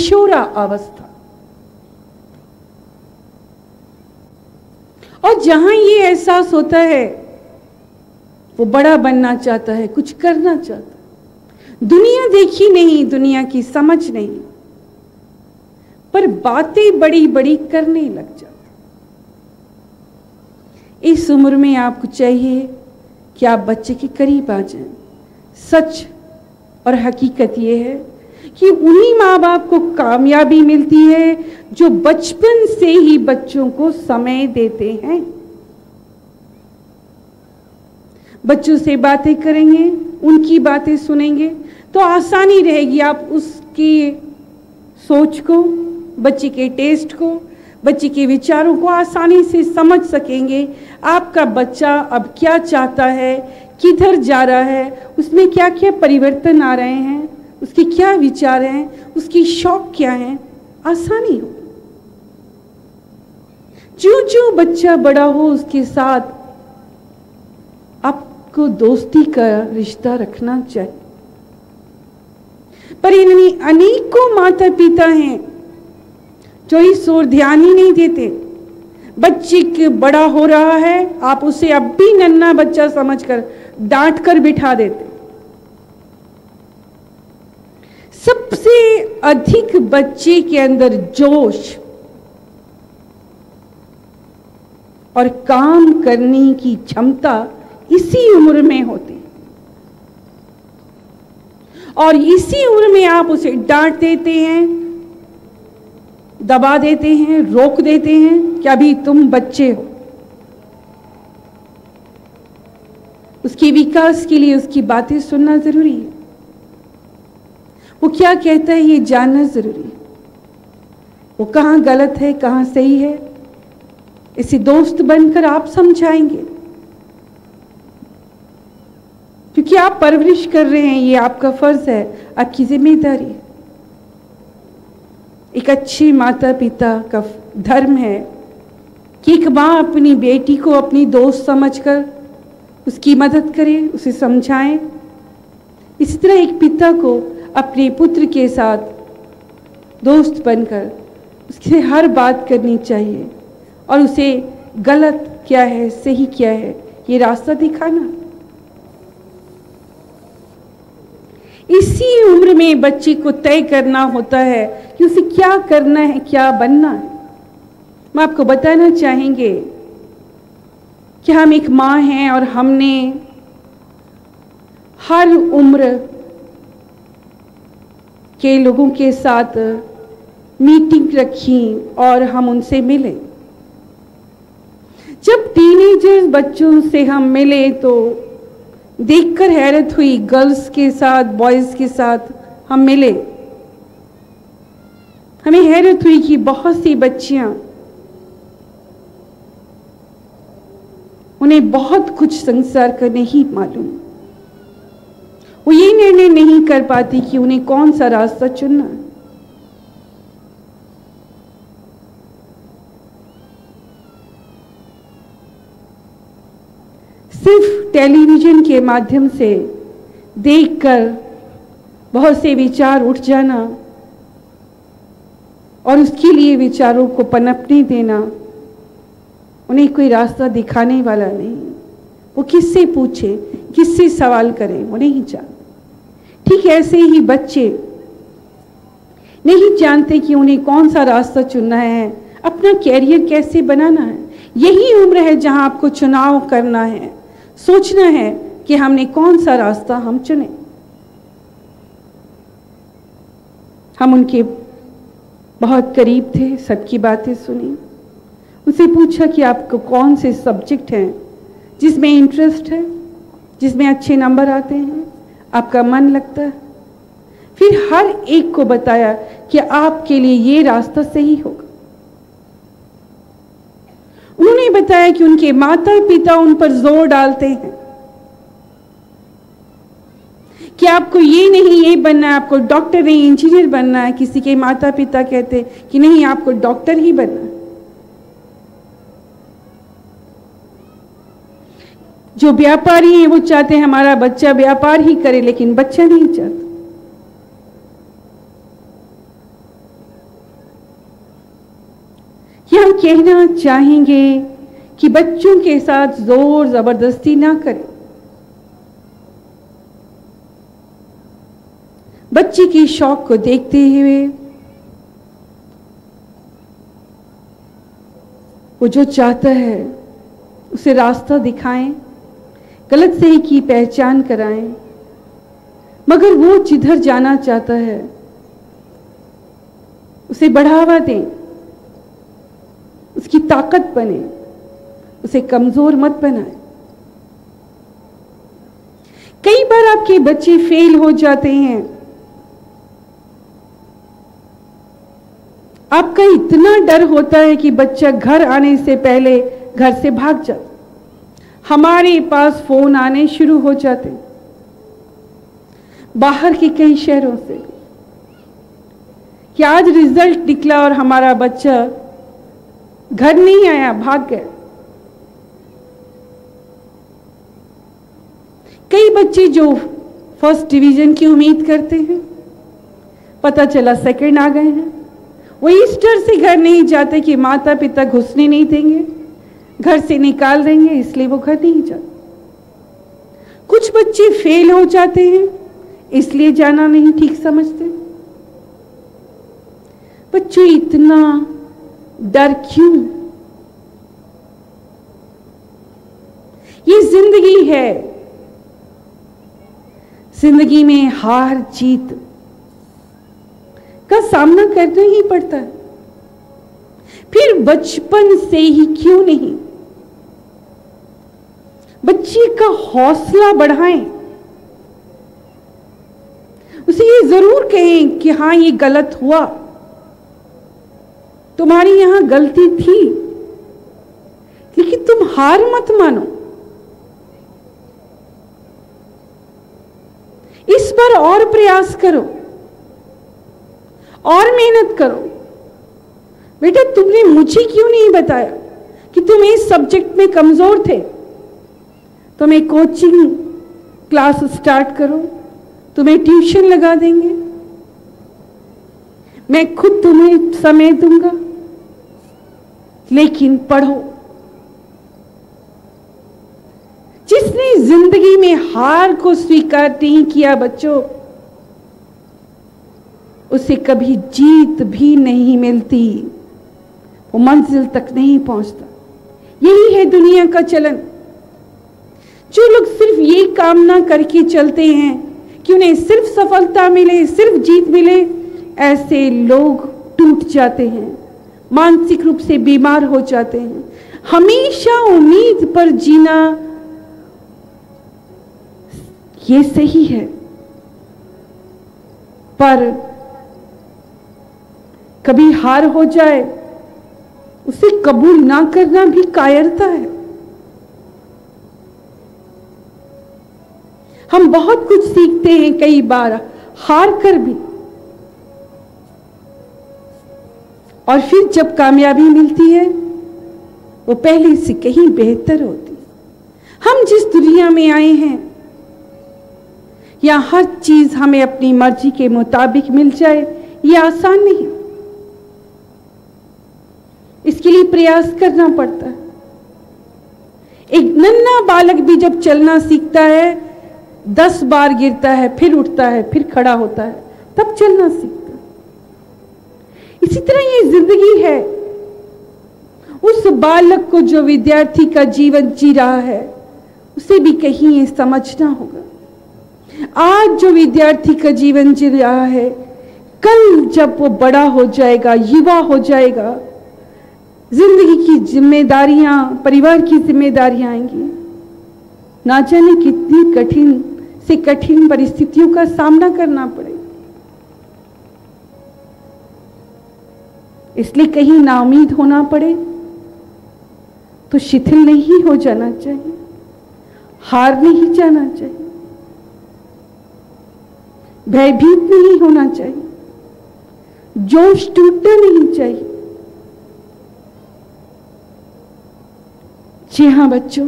किशोरा अवस्था। और जहां ये एहसास होता है वो बड़ा बनना चाहता है, कुछ करना चाहता है। दुनिया देखी नहीं, दुनिया की समझ नहीं, पर बातें बड़ी बड़ी करने लग जाता। इस उम्र में आपको चाहिए कि आप बच्चे के करीब आ जाएं। सच और हकीकत ये है कि उन्हीं माँ बाप को कामयाबी मिलती है जो बचपन से ही बच्चों को समय देते हैं। बच्चों से बातें करेंगे, उनकी बातें सुनेंगे तो आसानी रहेगी। आप उसकी सोच को, बच्चे के टेस्ट को, बच्चे के विचारों को आसानी से समझ सकेंगे। आपका बच्चा अब क्या चाहता है, किधर जा रहा है, उसमें क्या क्या परिवर्तन आ रहे हैं, उसके क्या विचार हैं, उसकी शौक क्या है, आसानी हो। जो जो बच्चा बड़ा हो उसके साथ आपको दोस्ती का रिश्ता रखना चाहिए। पर इन अनेकों माता पिता हैं जो इस ओर ध्यान ही नहीं देते। बच्चे के बड़ा हो रहा है, आप उसे अब भी नन्हा बच्चा समझकर डांट कर बिठा देते। सबसे अधिक बच्चे के अंदर जोश और काम करने की क्षमता इसी उम्र में होती है। और इसी उम्र में आप उसे डांट देते हैं, दबा देते हैं, रोक देते हैं कि अभी तुम बच्चे हो। उसके विकास के लिए उसकी बातें सुनना जरूरी है। वो क्या कहता है ये जानना जरूरी है। वो कहाँ गलत है, कहाँ सही है, इसे दोस्त बनकर आप समझाएंगे। क्योंकि आप परवरिश कर रहे हैं, ये आपका फर्ज है, आपकी जिम्मेदारी है। एक अच्छी माता पिता का धर्म है कि एक माँ अपनी बेटी को अपनी दोस्त समझकर उसकी मदद करे, उसे समझाएं। इसी तरह एक पिता को अपने पुत्र के साथ दोस्त बनकर उससे हर बात करनी चाहिए और उसे गलत क्या है, सही क्या है, ये रास्ता दिखाना। इसी उम्र में बच्चे को तय करना होता है कि उसे क्या करना है, क्या बनना है। मैं आपको बताना चाहेंगे कि हम एक माँ हैं और हमने हर उम्र के लोगों के साथ मीटिंग रखी और हम उनसे मिले। जब टीनेजर्स बच्चों से हम मिले तो देखकर हैरत हुई। गर्ल्स के साथ, बॉयज के साथ हम मिले, हमें हैरत हुई कि बहुत सी बच्चियां, उन्हें बहुत कुछ संसार का नहीं मालूम। वो ये निर्णय नहीं कर पाती कि उन्हें कौन सा रास्ता चुनना है। सिर्फ टेलीविजन के माध्यम से देखकर बहुत से विचार उठ जाना और उसके लिए विचारों को पनपने देना उन्हें कोई रास्ता दिखाने वाला नहीं। वो किससे पूछे, किससे सवाल करें, वो नहीं जानते। ठीक ऐसे ही बच्चे नहीं जानते कि उन्हें कौन सा रास्ता चुनना है, अपना कैरियर कैसे बनाना है। यही उम्र है जहां आपको चुनाव करना है, सोचना है कि हमने कौन सा रास्ता हम चुने। हम उनके बहुत करीब थे, सबकी बातें सुनी, उनसे पूछा कि आपको कौन से सब्जेक्ट हैं जिसमें इंटरेस्ट है, जिसमें अच्छे नंबर आते हैं, आपका मन लगता है। फिर हर एक को बताया कि आपके लिए ये रास्ता सही होगा। उन्होंने बताया कि उनके माता पिता उन पर जोर डालते हैं कि आपको ये नहीं ये बनना है, आपको डॉक्टर नहीं इंजीनियर बनना है। किसी के माता पिता कहते कि नहीं आपको डॉक्टर ही बनना है। जो व्यापारी हैं वो चाहते हैं हमारा बच्चा व्यापार ही करे, लेकिन बच्चा नहीं चाहता। कहना चाहेंगे कि बच्चों के साथ जोर जबरदस्ती ना करें। बच्चे की शौक को देखते हुए वो जो चाहता है उसे रास्ता दिखाएं, गलत सही की पहचान कराएं, मगर वो जिधर जाना चाहता है उसे बढ़ावा दें, उसकी ताकत बने, उसे कमजोर मत बनाएं। कई बार आपके बच्चे फेल हो जाते हैं, आपका इतना डर होता है कि बच्चा घर आने से पहले घर से भाग जाता। हमारे पास फोन आने शुरू हो जाते बाहर के कई शहरों से कि आज रिजल्ट निकला और हमारा बच्चा घर नहीं आया, भाग गया। कई बच्चे जो फर्स्ट डिवीजन की उम्मीद करते हैं, पता चला सेकंड आ गए हैं। वो ईस्टर से घर नहीं जाते कि माता पिता घुसने नहीं देंगे, घर से निकाल देंगे, इसलिए वो घर नहीं जाते। कुछ बच्चे फेल हो जाते हैं, इसलिए जाना नहीं ठीक समझते। बच्चों, इतना डर क्यों? ये जिंदगी है। जिंदगी में हार जीत का सामना करना ही पड़ता है। फिर बचपन से ही क्यों नहीं बच्चे का हौसला बढ़ाएं, उसे ये जरूर कहें कि हाँ, ये गलत हुआ, तुम्हारी यहां गलती थी, लेकिन तुम हार मत मानो, इस पर और प्रयास करो और मेहनत करो। बेटा, तुमने मुझे क्यों नहीं बताया कि तुम इस सब्जेक्ट में कमजोर थे? तुम्हें कोचिंग क्लास स्टार्ट करो, तुम्हें ट्यूशन लगा देंगे, मैं खुद तुम्हें समय दूंगा, लेकिन पढ़ो। जिसने जिंदगी में हार को स्वीकार नहीं किया बच्चों, उसे कभी जीत भी नहीं मिलती, वो मंजिल तक नहीं पहुंचता। यही है दुनिया का चलन। जो लोग सिर्फ ये कामना करके चलते हैं कि उन्हें सिर्फ सफलता मिले, सिर्फ जीत मिले, ऐसे लोग टूट जाते हैं, मानसिक रूप से बीमार हो जाते हैं। हमेशा उम्मीद पर जीना ये सही है, पर कभी हार हो जाए उसे कबूल ना करना भी कायरता है। हम बहुत कुछ सीखते हैं कई बार हार कर भी, और फिर जब कामयाबी मिलती है वो पहले से कहीं बेहतर होती। हम जिस दुनिया में आए हैं, यहां हर चीज हमें अपनी मर्जी के मुताबिक मिल जाए, ये आसान नहीं। इसके लिए प्रयास करना पड़ता है। एक नन्हा बालक भी जब चलना सीखता है, 10 बार गिरता है, फिर उठता है, फिर खड़ा होता है, तब चलना सीखता है। इसी तरह ये जिंदगी है। उस बालक को जो विद्यार्थी का जीवन जी रहा है, उसे भी कहीं ये समझना होगा। आज जो विद्यार्थी का जीवन जी रहा है, कल जब वो बड़ा हो जाएगा, युवा हो जाएगा, जिंदगी की जिम्मेदारियां, परिवार की जिम्मेदारियां आएंगी, ना जाने कितनी कठिन से कठिन परिस्थितियों का सामना करना पड़ेगा। इसलिए कहीं नाउम्मीद होना पड़े तो शिथिल नहीं हो जाना चाहिए, हार नहीं जाना चाहिए, भयभीत नहीं होना चाहिए, जोश टूटना नहीं चाहिए। जी हाँ बच्चों,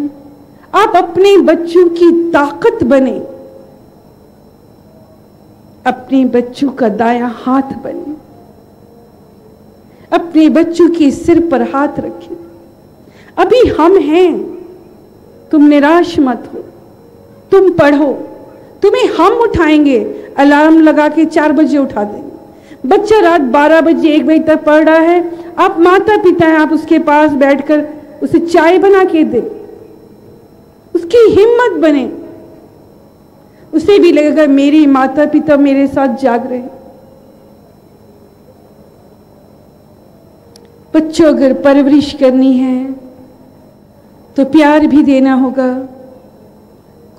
आप अपने बच्चों की ताकत बने, अपने बच्चों का दायां हाथ बने, अपने बच्चों के सिर पर हाथ रखें। अभी हम हैं, तुम निराश मत हो, तुम पढ़ो, तुम्हें हम उठाएंगे। अलार्म लगा के 4 बजे उठा देंगे। बच्चा रात 12 बजे 1 बजे तक पढ़ रहा है, आप माता पिता हैं, आप उसके पास बैठकर उसे चाय बना के दें, उसकी हिम्मत बने, उसे भी लगेगा मेरी माता पिता मेरे साथ जाग रहे हैं। बच्चों अगर परवरिश करनी है तो प्यार भी देना होगा,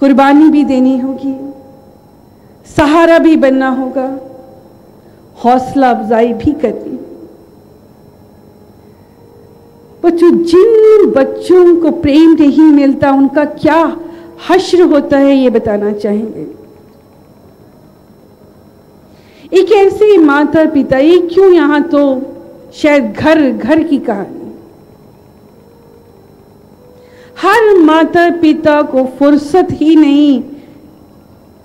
कुर्बानी भी देनी होगी, सहारा भी बनना होगा, हौसला अफजाई भी करनी। बच्चों, जिन बच्चों को प्रेम नहीं मिलता उनका क्या हश्र होता है ये बताना चाहेंगे। एक ऐसे माता पिता, ये क्यों यहां तो शायद घर घर की कहानी, हर माता पिता को फुर्सत ही नहीं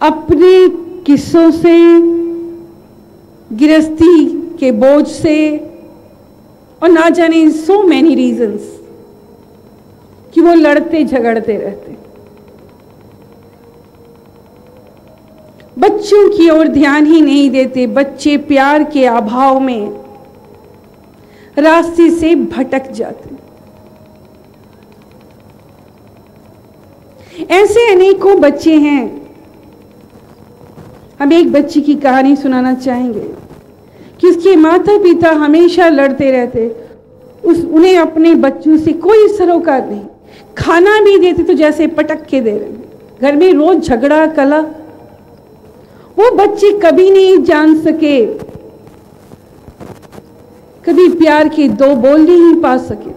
अपने किस्सों से, गृहस्थी के बोझ से, और ना जाने सो मैनी रीजंस कि वो लड़ते झगड़ते रहते। बच्चों की ओर ध्यान ही नहीं देते। बच्चे प्यार के अभाव में रास्ते से भटक जाते। ऐसे अनेकों बच्चे हैं। हम एक बच्ची की कहानी सुनाना चाहेंगे कि उसके माता पिता हमेशा लड़ते रहते। उन्हें अपने बच्चों से कोई सरोकार नहीं। खाना भी देते तो जैसे पटक के दे रहे। घर में रोज झगड़ा कला। वो बच्चे कभी नहीं जान सके, कभी प्यार के 2 बोल नहीं पा सके।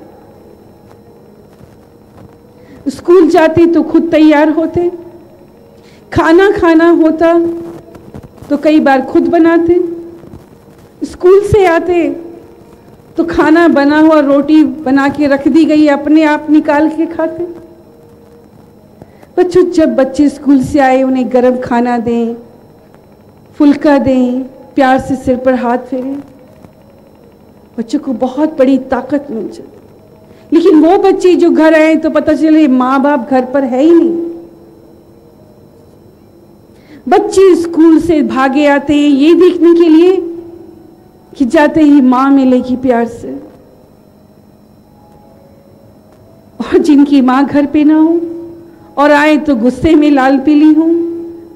स्कूल जाते तो खुद तैयार होते, खाना खाना होता तो कई बार खुद बनाते। स्कूल से आते तो खाना बना हुआ रोटी बना के रख दी गई, अपने आप निकाल के खाते। बच्चों, जब बच्चे स्कूल से आए उन्हें गर्म खाना दें, फुल्का दें, प्यार से सिर पर हाथ फेरें, बच्चों को बहुत बड़ी ताकत मिल जाती। लेकिन वो बच्चे जो घर आए तो पता चले माँ बाप घर पर है ही नहीं। बच्चे स्कूल से भागे आते हैं ये देखने के लिए कि जाते ही माँ मिलेगी प्यार से, और जिनकी माँ घर पे ना हो और आए तो गुस्से में लाल पीली हो,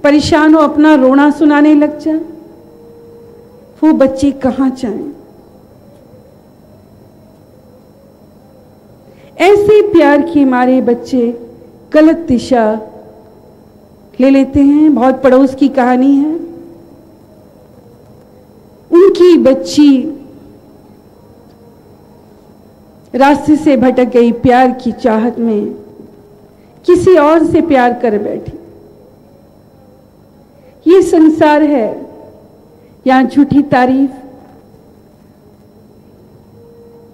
परेशान हो, अपना रोना सुनाने लग जाए, वो बच्चे कहाँ जाएं। ऐसे प्यार के मारे बच्चे गलत दिशा ले लेते हैं। बहुत पड़ोस की कहानी है। उनकी बच्ची रास्ते से भटक गई, प्यार की चाहत में किसी और से प्यार कर बैठी। ये संसार है, यहां झूठी तारीफ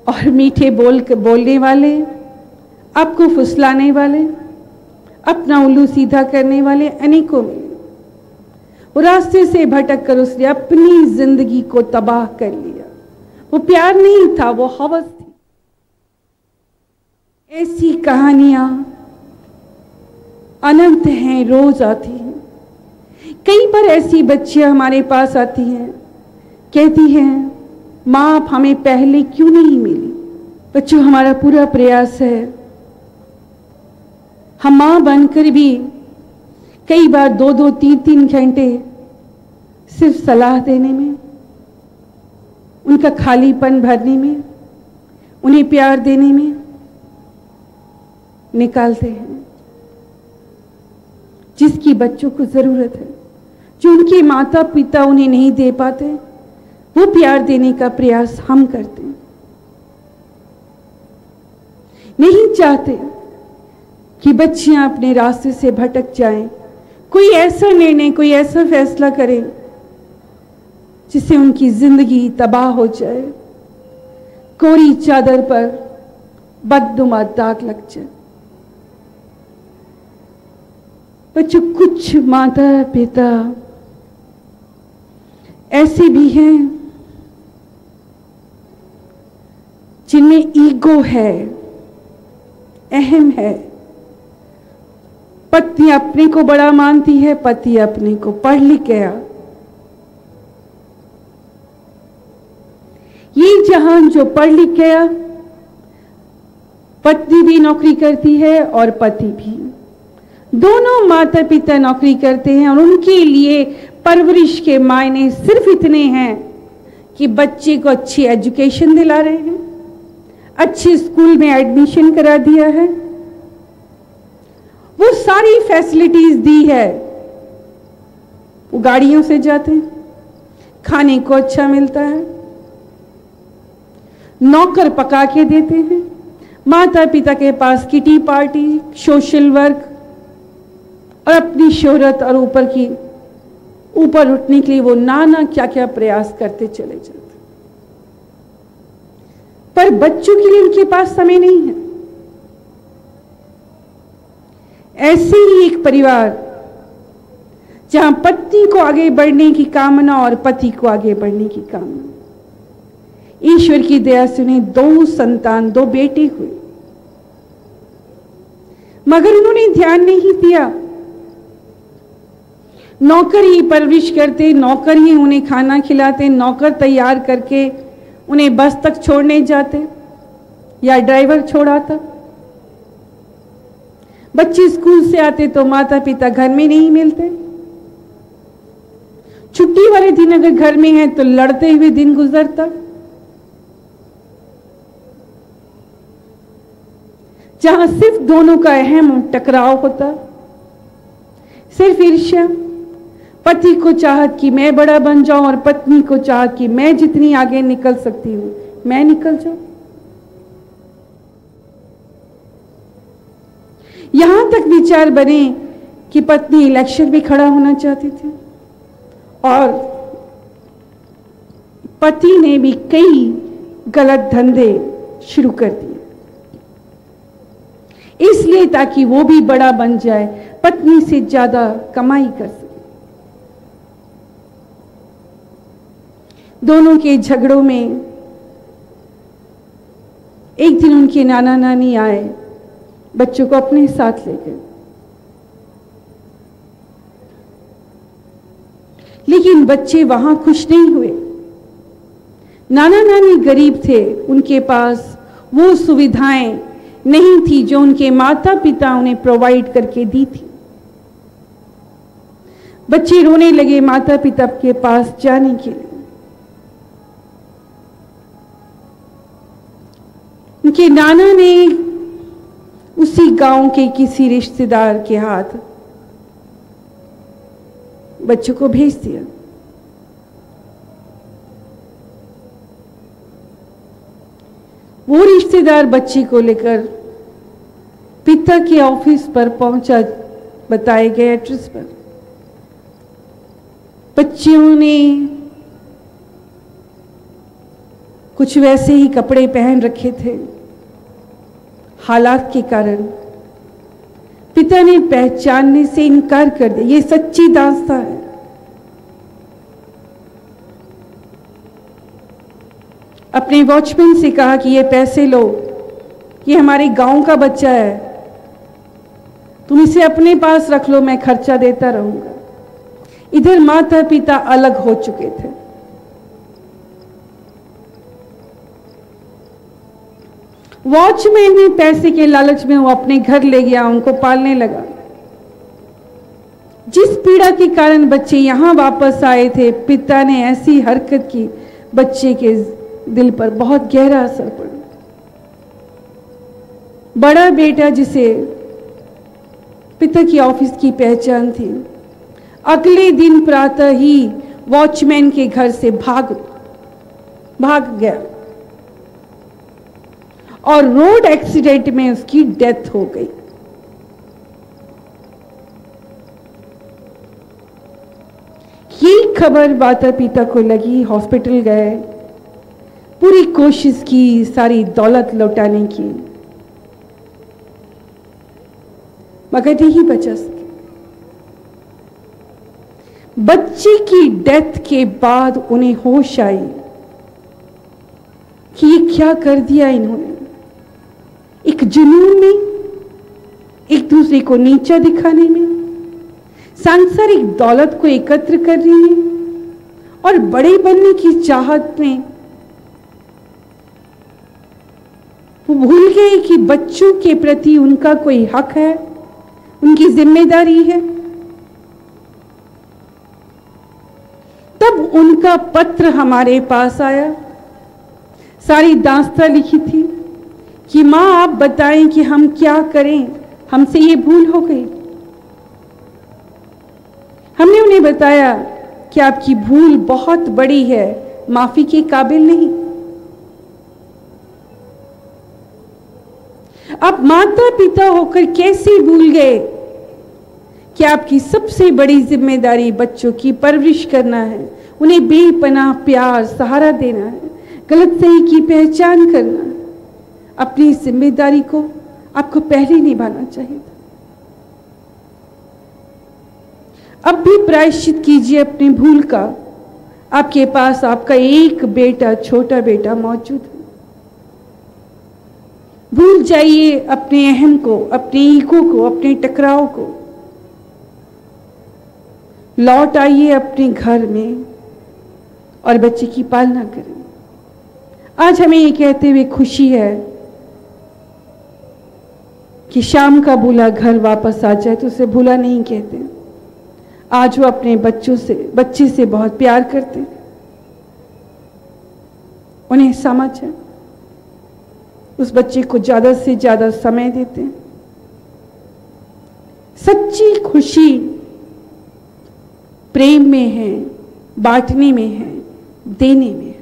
और मीठे बोलने वाले, आपको फुसलाने वाले, अपना उल्लू सीधा करने वाले अनेकों मिले। वो रास्ते से भटक कर उसने अपनी जिंदगी को तबाह कर लिया। वो प्यार नहीं था, वो हवस थी। ऐसी कहानियां अनंत हैं, रोज आती हैं। कई बार ऐसी बच्चियां हमारे पास आती हैं, कहती हैं माँ आप हमें पहले क्यों नहीं मिली। बच्चों, हमारा पूरा प्रयास है, हम माँ बनकर भी कई बार 2-2, 3-3 घंटे सिर्फ सलाह देने में, उनका खालीपन भरने में, उन्हें प्यार देने में निकालते हैं। जिसकी बच्चों को जरूरत है, जो उनके माता पिता उन्हें नहीं दे पाते, वो प्यार देने का प्रयास हम करते हैं। नहीं चाहते कि बच्चियां अपने रास्ते से भटक जाएं। कोई ऐसा निर्णय, कोई ऐसा फैसला करें जिससे उनकी जिंदगी तबाह हो जाए, कोरी चादर पर बदनुमा दाग लग जाए। बच्चों, कुछ माता पिता ऐसे भी हैं जिनमें ईगो है, अहम है। पत्नी अपने को बड़ा मानती है, पति अपने को पढ़ लिख गया। ये जहान जो पढ़ लिख गया, पत्नी भी नौकरी करती है और पति भी, दोनों माता पिता नौकरी करते हैं और उनके लिए परवरिश के मायने सिर्फ इतने हैं कि बच्चे को अच्छी एजुकेशन दिला रहे हैं, अच्छे स्कूल में एडमिशन करा दिया है, वो सारी फैसिलिटीज दी है। वो गाड़ियों से जाते हैं, खाने को अच्छा मिलता है, नौकर पका के देते हैं, माता पिता के पास किटी पार्टी, सोशल वर्क और अपनी शोहरत और ऊपर उठने के लिए वो नाना क्या क्या प्रयास करते चले जाते। पर बच्चों के लिए उनके पास समय नहीं है। ऐसे ही एक परिवार जहां पत्नी को आगे बढ़ने की कामना और पति को आगे बढ़ने की कामना, ईश्वर की दया से उन्हें 2 संतान, 2 बेटे हुए, मगर उन्होंने ध्यान नहीं दिया। नौकर ही परवरिश करते, नौकर ही उन्हें खाना खिलाते, नौकर तैयार करके उन्हें बस तक छोड़ने जाते या ड्राइवर छोड़ाता। बच्चे स्कूल से आते तो माता पिता घर में नहीं मिलते। छुट्टी वाले दिन अगर घर में है तो लड़ते हुए दिन गुजरता। जहां सिर्फ दोनों का अहम टकराव होता, सिर्फ ईर्ष्या। पति को चाहत कि मैं बड़ा बन जाऊं और पत्नी को चाहत कि मैं जितनी आगे निकल सकती हूं मैं निकल जाऊं। यहां तक विचार बने कि पत्नी इलेक्शन में खड़ा होना चाहती थी और पति ने भी कई गलत धंधे शुरू कर दिए, इसलिए ताकि वो भी बड़ा बन जाए, पत्नी से ज्यादा कमाई कर सके। दोनों के झगड़ों में एक दिन उनके नाना नानी आए, बच्चों को अपने साथ ले गए। लेकिन बच्चे वहां खुश नहीं हुए। नाना नानी गरीब थे, उनके पास वो सुविधाएं नहीं थी जो उनके माता पिता उन्हें प्रोवाइड करके दी थी। बच्चे रोने लगे माता पिता के पास जाने के लिए। उनके नाना ने उसी गांव के किसी रिश्तेदार के हाथ बच्चों को भेज दिया। वो रिश्तेदार बच्ची को लेकर पिता के ऑफिस पर पहुंचा, बताए गए एड्रेस पर। बच्चियों ने कुछ वैसे ही कपड़े पहन रखे थे। हालात के कारण पिता ने पहचानने से इनकार कर दिया। ये सच्ची दास्तान है। अपने वॉचमैन से कहा कि ये पैसे लो, ये हमारे गांव का बच्चा है, तुम इसे अपने पास रख लो, मैं खर्चा देता रहूंगा। इधर माता पिता अलग हो चुके थे। वॉचमैन ने पैसे के लालच में वो अपने घर ले गया, उनको पालने लगा। जिस पीड़ा के कारण बच्चे यहां वापस आए थे, पिता ने ऐसी हरकत की, बच्चे के दिल पर बहुत गहरा असर पड़ा। बड़ा बेटा, जिसे पिता की ऑफिस की पहचान थी, अगले दिन प्रातः ही वॉचमैन के घर से भाग गया और रोड एक्सीडेंट में उसकी डेथ हो गई। ये खबर माता पिता को लगी, हॉस्पिटल गए, पूरी कोशिश की सारी दौलत लौटाने की, मगर नहीं बचा सके। बच्चे की डेथ के बाद उन्हें होश आई कि ये क्या कर दिया इन्होंने, एक जुनून में, एक दूसरे को नीचा दिखाने में, सांसारिक दौलत को एकत्र करने में और बड़े बनने की चाहत में वो भूल गए कि बच्चों के प्रति उनका कोई हक है, उनकी जिम्मेदारी है। तब उनका पत्र हमारे पास आया, सारी दास्तां लिखी थी कि मां आप बताएं कि हम क्या करें, हमसे ये भूल हो गई। हमने उन्हें बताया कि आपकी भूल बहुत बड़ी है, माफी के काबिल नहीं। आप माता पिता होकर कैसे भूल गए कि आपकी सबसे बड़ी जिम्मेदारी बच्चों की परवरिश करना है, उन्हें बेपनाह प्यार सहारा देना है, गलत सही की पहचान करना है। अपनी इस जिम्मेदारी को आपको पहले निभाना चाहिए था। अब भी प्रायश्चित कीजिए अपनी भूल का। आपके पास आपका एक बेटा, छोटा बेटा मौजूद है। भूल जाइए अपने अहम को, अपने ईगो को, अपने टकराव को। लौट आइए अपने घर में और बच्चे की पालना करें। आज हमें ये कहते हुए खुशी है कि शाम का भूला घर वापस आ जाए तो उसे भूला नहीं कहते। आज वो अपने बच्चे से बहुत प्यार करते हैं, उन्हें समझ है, उस बच्चे को ज्यादा से ज्यादा समय देते हैं। सच्ची खुशी प्रेम में है, बांटने में है, देने में है।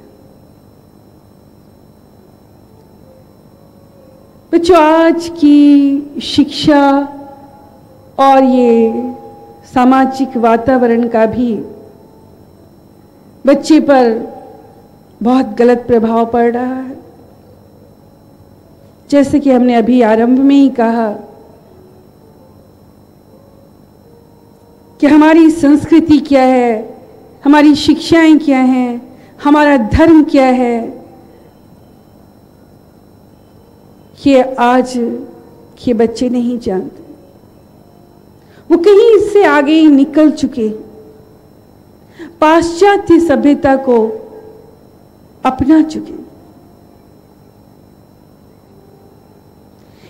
बच्चों, आज की शिक्षा और ये सामाजिक वातावरण का भी बच्चे पर बहुत गलत प्रभाव पड़ रहा है। जैसे कि हमने अभी आरंभ में ही कहा कि हमारी संस्कृति क्या है, हमारी शिक्षाएं क्या हैं, हमारा धर्म क्या है, ये आज के बच्चे नहीं जानते। वो कहीं इससे आगे ही निकल चुके, पाश्चात्य सभ्यता को अपना चुके।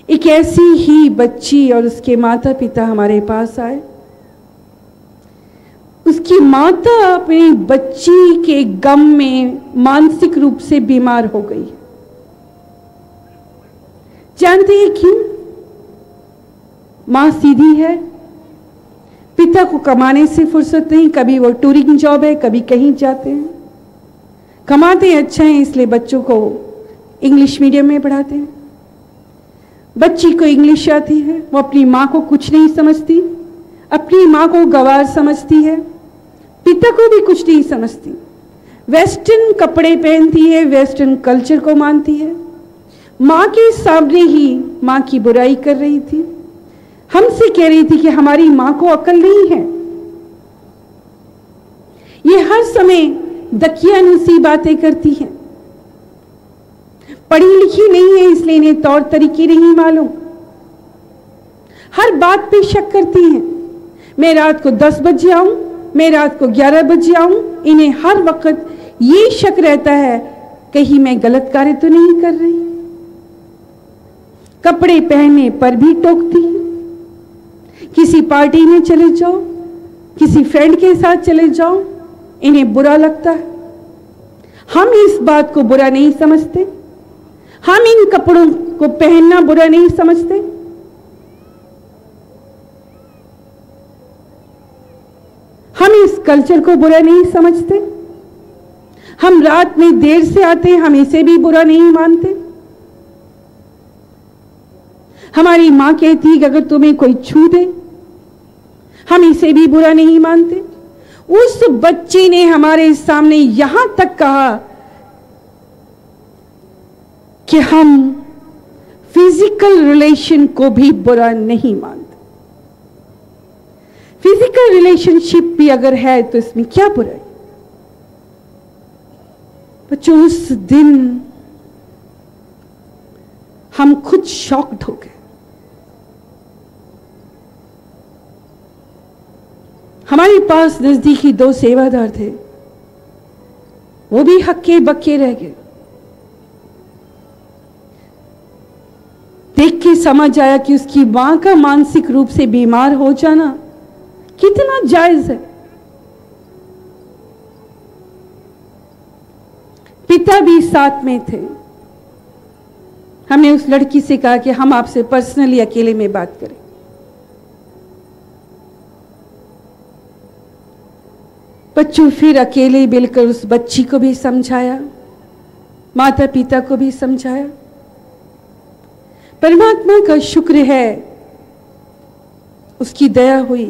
एक ऐसी ही बच्ची और उसके माता पिता हमारे पास आए। उसकी माता अपनी बच्ची के गम में मानसिक रूप से बीमार हो गई। जानते हैं क्यों? मां सीधी है, पिता को कमाने से फुर्सत नहीं, कभी वो टूरिंग जॉब है, कभी कहीं जाते हैं। कमाते अच्छा है इसलिए बच्चों को इंग्लिश मीडियम में पढ़ाते हैं। बच्ची को इंग्लिश आती है, वो अपनी मां को कुछ नहीं समझती, अपनी मां को गवार समझती है, पिता को भी कुछ नहीं समझती। वेस्टर्न कपड़े पहनती है, वेस्टर्न कल्चर को मानती है। मां के सामने ही मां की बुराई कर रही थी, हमसे कह रही थी कि हमारी मां को अकल नहीं है। ये हर समय दकियानुसी बातें करती हैं, पढ़ी लिखी नहीं है इसलिए इन्हें तौर तरीके नहीं मालूम, हर बात पे शक करती हैं। मैं रात को 10 बजे आऊं, मैं रात को 11 बजे आऊं, इन्हें हर वक्त ये शक रहता है कहीं मैं गलत कार्य तो नहीं कर रही। कपड़े पहनने पर भी टोकती है। किसी पार्टी में चले जाओ, किसी फ्रेंड के साथ चले जाओ, इन्हें बुरा लगता है। हम इस बात को बुरा नहीं समझते, हम इन कपड़ों को पहनना बुरा नहीं समझते। हम इस कल्चर को बुरा नहीं समझते। हम रात में देर से आते हैं, हम इसे भी बुरा नहीं मानते। हमारी मां कहती है कि अगर तुम्हें कोई छू दे, हम इसे भी बुरा नहीं मानते। उस बच्चे ने हमारे सामने यहां तक कहा कि हम फिजिकल रिलेशन को भी बुरा नहीं मानते। फिजिकल रिलेशनशिप भी अगर है तो इसमें क्या बुराई? बच्चों, उस दिन हम खुद शॉक्ड हो गए। हमारे पास नजदीकी 2 सेवादार थे, वो भी हक्के बक्के रह गए। देख के समझ आया कि उसकी मां का मानसिक रूप से बीमार हो जाना कितना जायज है। पिता भी साथ में थे। हमने उस लड़की से कहा कि हम आपसे पर्सनली अकेले में बात करें। बच्चों फिर अकेले मिलकर उस बच्ची को भी समझाया, माता पिता को भी समझाया। परमात्मा का शुक्र है, उसकी दया हुई,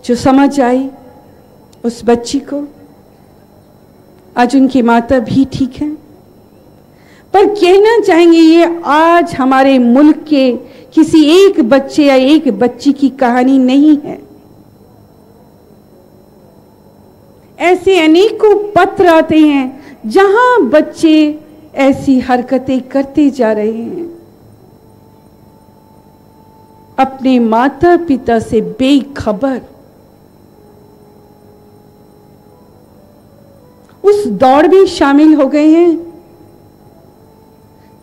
जो समझ आई उस बच्ची को। आज उनकी माता भी ठीक है। पर कहना चाहेंगे ये आज हमारे मुल्क के किसी एक बच्चे या एक बच्ची की कहानी नहीं है। ऐसे अनेकों पत्र आते हैं जहां बच्चे ऐसी हरकतें करते जा रहे हैं, अपने माता पिता से बेखबर उस दौड़ में शामिल हो गए हैं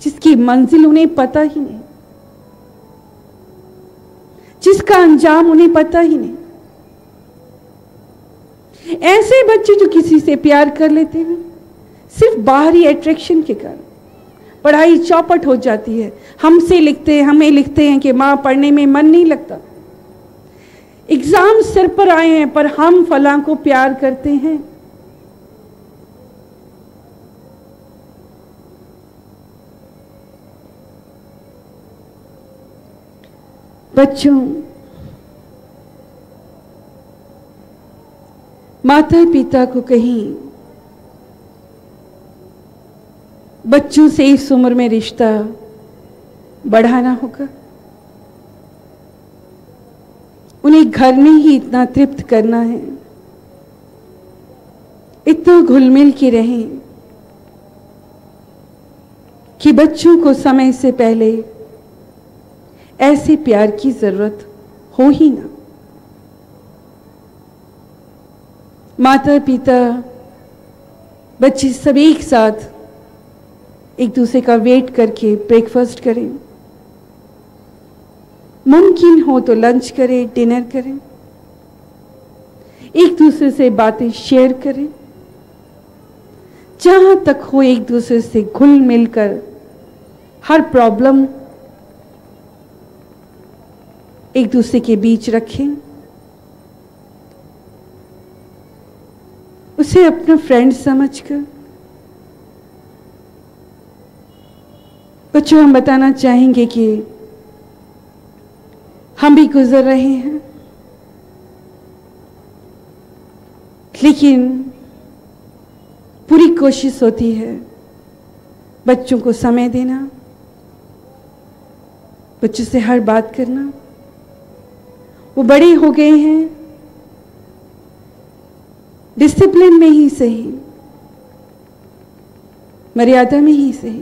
जिसकी मंजिल उन्हें पता ही नहीं, जिसका अंजाम उन्हें पता ही नहीं। ऐसे बच्चे जो किसी से प्यार कर लेते हैं सिर्फ बाहरी अट्रैक्शन के कारण, पढ़ाई चौपट हो जाती है, हमें लिखते हैं कि मां पढ़ने में मन नहीं लगता, एग्जाम सिर पर आए हैं पर हम फलां को प्यार करते हैं। बच्चों, माता पिता को कहीं बच्चों से इस उम्र में रिश्ता बढ़ाना होगा। उन्हें घर में ही इतना तृप्त करना है, इतना घुल मिल के रहें कि बच्चों को समय से पहले ऐसे प्यार की जरूरत हो ही ना। माता पिता बच्चे सब एक साथ एक दूसरे का वेट करके ब्रेकफास्ट करें, मुमकिन हो तो लंच करें, डिनर करें, एक दूसरे से बातें शेयर करें, जहां तक हो एक दूसरे से घुल मिलकर हर प्रॉब्लम एक दूसरे के बीच रखें, उसे अपना फ्रेंड समझकर। बच्चों, हम बताना चाहेंगे कि हम भी गुजर रहे हैं, लेकिन पूरी कोशिश होती है बच्चों को समय देना, बच्चों से हर बात करना। वो बड़े हो गए हैं, डिसिप्लिन में ही सही, मर्यादा में ही सही,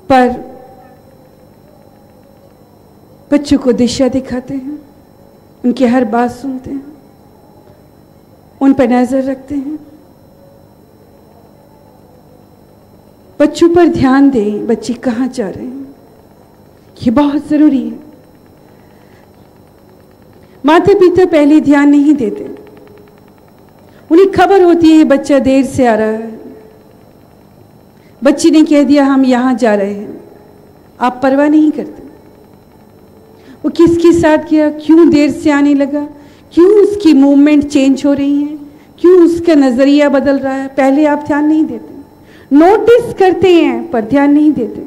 पर बच्चों को दिशा दिखाते हैं, उनकी हर बात सुनते हैं, उन पर नजर रखते हैं। बच्चों पर ध्यान दें, बच्चे कहाँ जा रहे हैं, ये बहुत जरूरी है। माता पिता पहले ध्यान नहीं देते, उन्हें खबर होती है बच्चा देर से आ रहा है, बच्ची ने कह दिया हम यहां जा रहे हैं, आप परवाह नहीं करते वो किसके साथ गया, क्यों देर से आने लगा, क्यों उसकी मूवमेंट चेंज हो रही है, क्यों उसका नजरिया बदल रहा है, पहले आप ध्यान नहीं देते। नोटिस करते हैं पर ध्यान नहीं देते।